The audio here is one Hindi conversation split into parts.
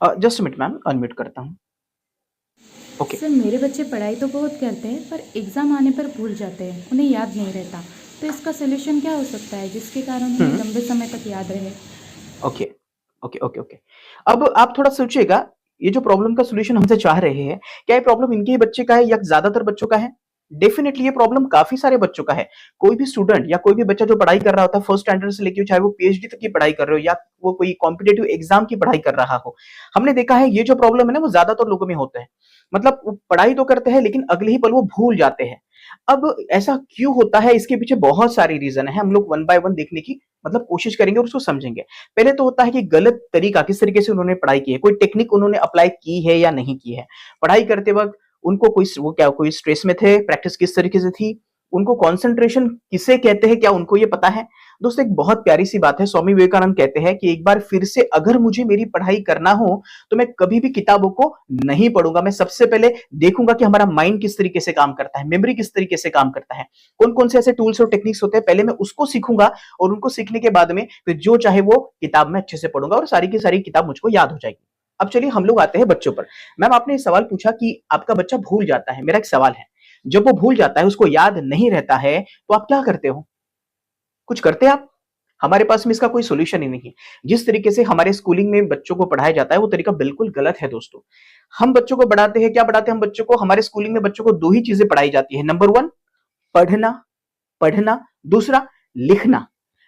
Just a minute ma'am, unmute करता हूँ। ओके। सर मेरे बच्चे पढ़ाई तो बहुत करते हैं पर एग्ज़ाम आने पर भूल जाते हैं, उन्हें याद नहीं रहता। तो इसका सलूशन क्या हो सकता है जिसके कारण उन्हें हुँ, लंबे समय तक याद रहे? ओके। ओके। अब आप थोड़ा सोचिएगा, ये जो प्रॉब्लम का सॉल्यूशन हमसे चाह रहे हैं, क्या ये प्रॉब्लम इनके ही बच्चे का है या ज़्यादातर बच्चों का है? डेफिनिटली ये प्रॉब्लम काफ़ी सारे बच्चों का है। कोई भी स्टूडेंट या कोई भी बच्चा जो पढ़ाई कर रहा होता है फर्स्ट स्टैंडर्ड से लेके चाहे वो पीएचडी तक की पढ़ाई कर रहे हो या वो कोई कॉम्पिटिटिव एग्ज़ाम की पढ़ाई कर रहा हो। हमने देखा है ये जो प्रॉब्लम है ना वो ज़्यादातर लोगों में होता है। मतलब वो पढ़ाई तो करते हैं लेकिन अगले ही पल वो भूल जाते हैं। अब ऐसा क्यों होता है इसके पीछे बहुत सारी रीज़न है। हम लोग वन बाय वन देखने की मतलब कोशिश करेंगे और उसको समझेंगे। पहले तो होता है कि गलत तरीका किस तरीके से उन्होंने पढ़ाई की है, कोई टेक्निक उन्होंने अप्लाई की है या नहीं की है। पढ़ाई करते वक़्त उनको कोई स्ट्रेस में थे, प्रैक्टिस किस तरीके से थी, उनको कंसंट्रेशन किसे कहते हैं, क्या उनको ये पता है? दोस्तों एक बहुत प्यारी-सी बात है, स्वामी विवेकानंद कहते हैं कि एक बार फिर से अगर मुझे मेरी पढ़ाई करना हो, तो मैं कभी भी किताबों को नहीं पढ़ूँगा। मैं सबसे पहले देखूँगा कि हमारा माइंड किस तरीके से काम करता है, मेमोरी किस तरीके से काम करता है, कौन-कौन से ऐसे टूल्स और टेक्निक्स होते हैं, पहले मैं उसको सीखूँगा और उनको सीखने के बाद में फिर जो चाहे वो किताब में अच्छे से पढ़ूँगा और सारी की सारी किताब मुझको याद हो जाएगी। अब चलिए हम लोग आते हैं बच्चों पर। मैम आपने सवाल पूछा कि आपका बच्चा भूल जाता है। मेरा एक सवाल है, जब वो भूल जाता है, उसको याद नहीं रहता है, तो आप क्या करते हो? कुछ करते हैं आप? हमारे पास में इसका कोई सॉल्यूशन ही नहीं है। जिस तरीके से हमारे स्कूलिंग में बच्चों को पढ़ाया जाता है, वो तरीका बिल्कुल गलत है दोस्तों। हम बच्चों को बढ़ाते हैं, क्या पढ़ाते हैं हम बच्चों को? हमारे स्कूलिंग में बच्चों को 2 ही चीज़ें पढ़ाई जाती है। नंबर 1 पढ़ना पढ़ना, दूसरा लिखना।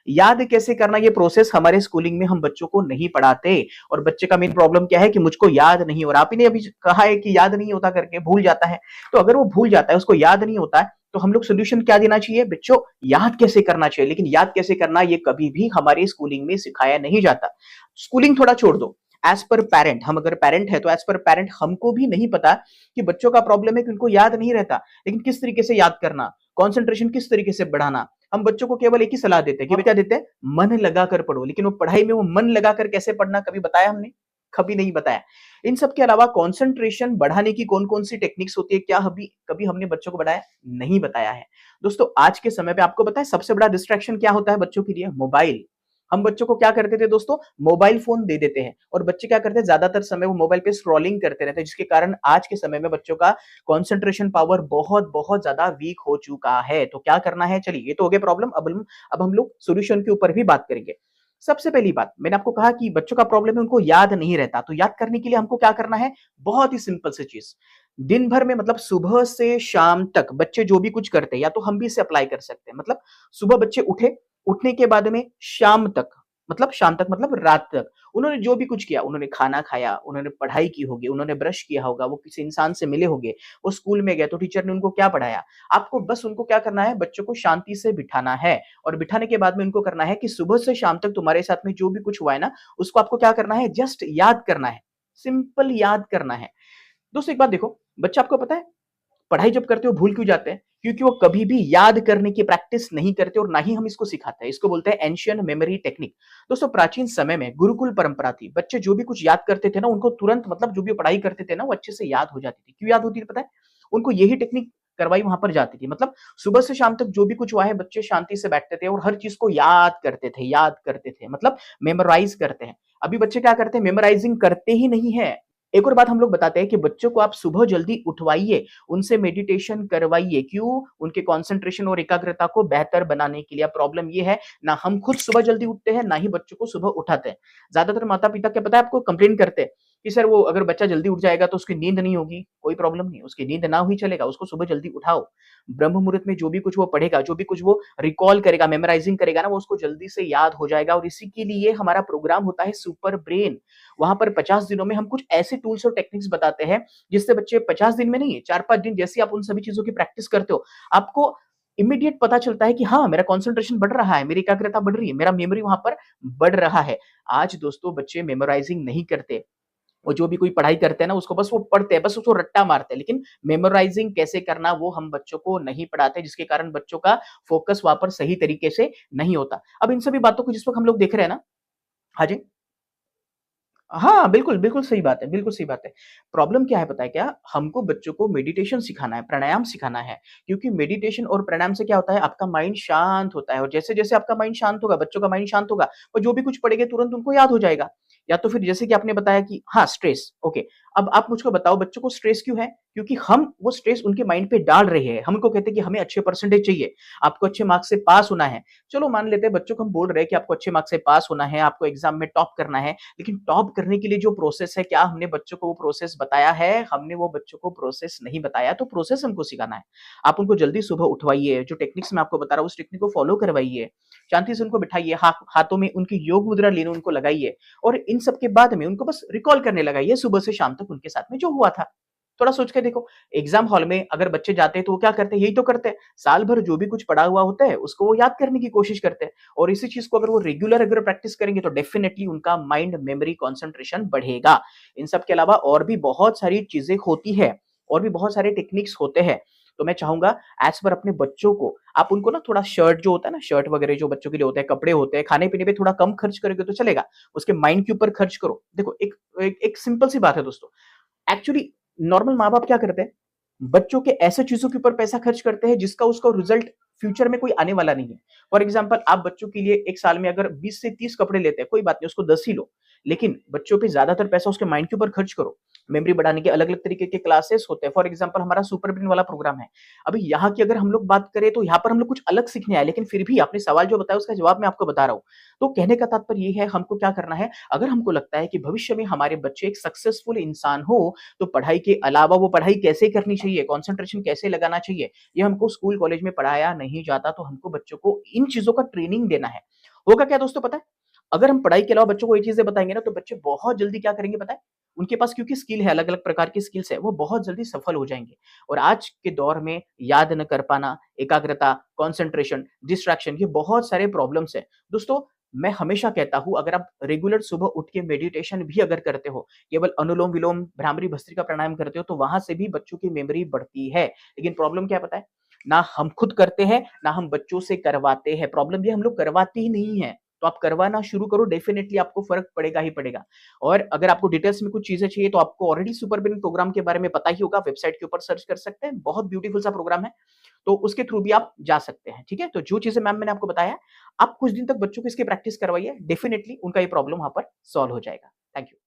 याद कैसे करना ये प्रोसेस हमारे स्कूलिंग में हम बच्चों को नहीं पढ़ाते और बच्चे का मेन प्रॉब्लम क्या है कि मुझको याद नहीं हो रहा। आप ही ने अभी कहा है कि याद नहीं होता करके, भूल जाता है। तो अगर वो भूल जाता है, उसको याद नहीं होता है, तो हम लोग सॉल्यूशन क्या देना चाहिए? बच्चों याद कैसे करना चाहिए, लेकिन याद कैसे करना ये कभी भी हमारे स्कूलिंग में सिखाया नहीं जाता। स्कूलिंग थोड़ा छोड़ दो। एज़ पर पैरेंट हम अगर पैरेंट है तो एज़ पर पैरेंट हमको भी नहीं पता कि बच्चों का प्रॉब्लम है कि उनको याद नहीं रहता। लेकिन किस तरीके से याद करना, कंसंट्रेशन किस तरीके से बढ़ाना, हम बच्चों को केवल एक ही सलाह देते हैं कि बेटा देते हैं मन लगाकर पढ़ो, लेकिन वो पढ़ाई में वो मन लगाकर कैसे पढ़ना कभी बताया हमने? कभी नहीं बताया। इन सब के अलावा कंसंट्रेशन बढ़ाने की कौन-कौन सी टेक्निक्स होती है, क्या कभी कभी हमने बच्चों को बताया? नहीं बताया है। दोस्तों आज के समय पे आपको पता है सबसे बड़ा डिस्ट्रैक्शन क्या होता है बच्चों के लिए? मोबाइल। हम बच्चों को क्या करते थे दोस्तों? मोबाइल फ़ोन दे देते हैं और बच्चे क्या करते हैं ज़्यादातर समय वो मोबाइल पे स्क्रॉलिंग करते रहते हैं, जिसके कारण आज के समय में बच्चों का कंसंट्रेशन पावर बहुत ज़्यादा वीक हो चुका है। तो क्या करना है? चलिए ये तो हो गया प्रॉब्लम, अब हम लोग सॉल्यूशन के ऊपर भी बात करेंगे। सबसे पहली बात, मैंने आपको कहा कि बच्चों का प्रॉब्लम है उनको याद नहीं रहता, तो याद करने के लिए हमको क्या करना है? बहुत ही सिंपल सी चीज़। दिन भर में मतलब सुबह से शाम तक बच्चे जो भी कुछ करते हैं या तो हम भी इसे अप्लाई कर सकते हैं। मतलब सुबह बच्चे उठे, उठने के बाद में शाम तक मतलब रात तक उन्होंने जो भी कुछ किया, उन्होंने खाना खाया, उन्होंने पढ़ाई की होगी, उन्होंने ब्रश किया होगा, वो किसी इंसान से मिले होंगे, वो स्कूल में गए तो टीचर ने उनको क्या पढ़ाया। आपको बस उनको क्या करना है, बच्चों को शांति से बिठाना है और बिठाने के बाद में उनको करना है कि सुबह से शाम तक तुम्हारे साथ में जो भी कुछ हुआ है ना, उसको आपको क्या करना है, जस्ट याद करना है। सिंपल याद करना है। दोस्तों एक बात देखो, बच्चा आपको पता है पढ़ाई जब करते हो भूल क्यों जाते हैं? क्योंकि वो कभी भी याद करने की प्रैक्टिस नहीं करते और ना ही हम इसको सिखाते हैं। इसको बोलते हैं एंशिएंट मेमोरी टेक्निक। दोस्तों प्राचीन समय में गुरुकुल परंपरा थी। बच्चे जो भी कुछ याद करते थे ना, उनको तुरंत मतलब जो भी पढ़ाई करते थे ना, वो अच्छे से याद हो जाती थी। क्यों याद होती थी पता है? उनको यही टेक्निक करवाई वहाँ पर जाती थी। मतलब सुबह से शाम तक जो भी कुछ हुआ है, बच्चे शांति से बैठते थे और हर चीज़ को याद करते थे। मतलब मेमोराइज़ करते हैं। अभी बच्चे क्या करते हैं? मेमोराइज़िंग करते ही नहीं है। एक और बात हम लोग बताते हैं कि बच्चों को आप सुबह जल्दी उठवाइए, उनसे मेडिटेशन करवाइए। क्यों? उनके कंसंट्रेशन और एकाग्रता को बेहतर बनाने के लिए। अब प्रॉब्लम ये है, ना हम खुद सुबह जल्दी उठते हैं, ना ही बच्चों को सुबह उठाते हैं। ज़्यादातर माता-पिता क्या पता है आपको कंप्लेन करते हैं कि सर वो अगर बच्चा जल्दी उठ जाएगा तो उसकी नींद नहीं होगी। कोई प्रॉब्लम नहीं, उसकी नींद ना हुई चलेगा, उसको सुबह जल्दी उठाओ। ब्रह्म मुहूर्त में जो भी कुछ वो पढ़ेगा, जो भी कुछ वो रिकॉल करेगा, मेमोराइज़िंग करेगा ना, वो उसको जल्दी से याद हो जाएगा और इसी के लिए हमारा प्रोग्राम होता है सुपर ब्रेन। वहाँ पर 50 दिनों में हम कुछ ऐसे टूल्स और टेक्निक्स बताते हैं, जिससे बच्चे 50 दिन में नहीं, 4-5 दिन जैसे आप उन सभी चीज़ों की प्रैक्टिस करते हो, आपको इमीडिएट पता चलता है कि हाँ, मेरा कंसंट्रेशन बढ़ रहा है, मेरी एकाग्रता बढ़ रही है, मेरा मेमोरी वहाँ पर बढ़ रहा है। आज दोस्तों बच्चे मेमोराइज़िंग नहीं करते। वो जो भी कोई पढ़ाई करते हैं ना, उसको बस वो पढ़ते हैं, बस उसको रट्टा मारते हैं, लेकिन मेमोराइज़िंग कैसे करना वो हम बच्चों को नहीं पढ़ाते, जिसके कारण बच्चों का फ़ोकस वहाँ पर सही तरीके से नहीं होता। अब इन सभी बातों को जिस वक़्त हम लोग देख रहे हैं ना। हाँ जी। हाँ, बिल्कुल, बिल्कुल सही बात है, बिल्कुल सही बात है। प्रॉब्लम क्या है पता है क्या? हमको बच्चों को मेडिटेशन सिखाना है, प्राणायाम सिखाना है, क्योंकि मेडिटेशन और प्राणायाम से क्या होता है, आपका माइंड शांत होता है और जैसे-जैसे आपका माइंड शांत होगा, बच्चों का माइंड शांत होगा, वो जो भी कुछ पढ़ेंगे तुरंत उनको याद हो जाएगा। या तो फिर जैसे कि आपने बताया कि हाँ, स्ट्रेस, ओके। अब आप मुझको बताओ बच्चों को स्ट्रेस क्यों है? क्योंकि हम वो स्ट्रेस उनके माइंड पे डाल रहे हैं। हम उनको कहते हैं कि हमें अच्छे परसेंटेज चाहिए, आपको अच्छे मार्क्स से पास होना है। चलो मान लेते हैं बच्चों को हम बोल रहे हैं कि आपको अच्छे मार्क्स से पास होना है, आपको एग्ज़ाम में टॉप करना है, लेकिन टॉप करने के लिए जो प्रोसेस है, क्या हमने बच्चों को वो प्रोसेस बताया है? हमने वो बच्चों को प्रोसेस नहीं बताया, तो प्रोसेस हमको सिखाना है। आप उनको जल्दी सुबह उठवाइए, जो टेक्निक्स मैं आपको बता रहा हूँ, उस टेक्निक को फॉलो करवाइए। शांति से उनको बिठाइए, हाथों में उनकी योग मुद्रा लेने उनको लगाइए और इन सब के बाद में उनको बस रिकॉल करने लगाइए सुबह से शाम तक उनके साथ में जो हुआ था। थोड़ा सोच के देखो, एग्ज़ाम हॉल में अगर बच्चे जाते हैं तो वो क्या करते हैं? यही तो करते हैं। साल भर जो भी कुछ पढ़ा हुआ होता है, उसको वो याद करने की कोशिश करते हैं और इसी चीज़ को अगर वो रेगुलर अगर प्रैक्टिस करेंगे तो डेफिनिटली उनका माइंड, मेमोरी, कंसंट्रेशन बढ़ेगा। इन सब के अलावा और भी बहुत सारी चीज़ें होती हैं और भी बहुत सारे टेक्निक्स होते हैं। तो मैं चाहूँगा एज़ पर अपने बच्चों को आप उनको ना थोड़ा शर्ट जो होता है ना, शर्ट वगैरह जो बच्चों के लिए होते हैं, कपड़े होते हैं, खाने-पीने पे थोड़ा कम खर्च करोगे तो चलेगा। उसके माइंड के ऊपर खर्च करो। देखो एक एक एक सिंपल सी बात है दोस्तों। एक्चुअली नॉर्मल माँ-बाप क्या करते हैं? बच्चों के ऐसे चीज़ों के ऊपर पैसा खर्च करते हैं जिसका उसका रिज़ल्ट फ्यूचर में कोई आने वाला नहीं है। फॉर एग्ज़ाम्पल आप बच्चों के लिए 1 साल में अगर 20 से 30 कपड़े लेते हैं, कोई बात नहीं उसको 10 ही लो। लेकिन बच्चों पे ज़्यादातर पैसा उसके माइंड के ऊपर खर्च करो। मेमोरी बढ़ाने के अलग-अलग तरीके के क्लासेस होते हैं। फॉर एग्ज़ाम्पल हमारा सुपर ब्रेन वाला प्रोग्राम है। अभी यहाँ की अगर हम लोग बात करें तो यहाँ पर हम लोग कुछ अलग सीखने आए, लेकिन फिर भी आपने सवाल जो बताया उसका जवाब मैं आपको बता रहा हूँ। तो कहने का तात्पर्य ये है हमको क्या करना है, अगर हमको लगता है कि भविष्य में हमारे बच्चे एक सक्सेसफुल इंसान हो, तो पढ़ाई के अलावा वो पढ़ाई कैसे करनी चाहिए, कंसंट्रेशन कैसे लगाना चाहिए, ये हमको स्कूल कॉलेज में पढ़ाया नहीं जाता, तो हमको बच्चों को इन चीज़ों का ट्रेनिंग देना है। होगा क्या दोस्तों पता है? अगर हम पढ़ाई के अलावा बच्चों को ये चीज़ें बताएँगे ना, तो बच्चे बहुत जल्दी क्या करेंगे पता है? उनके पास क्योंकि स्किल है, अलग-अलग प्रकार की स्किल्स है, वो बहुत जल्दी सफल हो जाएँगे। और आज के दौर में याद न कर पाना, एकाग्रता, कंसंट्रेशन, डिस्ट्रैक्शन ये बहुत सारे प्रॉब्लम्स हैं। दोस्तों, मैं हमेशा कहता हूँ अगर आप रेगुलर सुबह उठ के मेडिटेशन भी अगर करते हो, केवल अनुलोम-विलोम, भ्रामरी भस्त्रिका प्राणायाम करते हो, तो वहाँ से भी बच्चों की मेमोरी बढ़ती है। लेकिन प्रॉब्लम क्या है पता है? ना हम खुद करते हैं, ना हम बच्चों से करवाते हैं। प्रॉब्लम ये हम लोग करवाते ही नहीं हैं। तो आप करवाना शुरू करो, डेफ़िनिटली आपको फ़र्क पड़ेगा ही पड़ेगा। और अगर आपको डिटेल्स में कुछ चीज़ें चाहिए तो आपको ऑलरेडी सुपर ब्रेन प्रोग्राम के बारे में पता ही होगा, वेबसाइट के ऊपर सर्च कर सकते हैं। बहुत ब्यूटीफुल सा प्रोग्राम है, तो उसके थ्रू भी आप जा सकते हैं, ठीक है? तो जो चीज़ें मैम मैंने आपको बताया, आप कुछ दिन तक बच्चों को इसकी प्रैक्टिस करवाइए, डेफ़िनिटली उनका ये प्रॉब्लम वहाँ पर सॉल्व हो जाएगा। Thank you.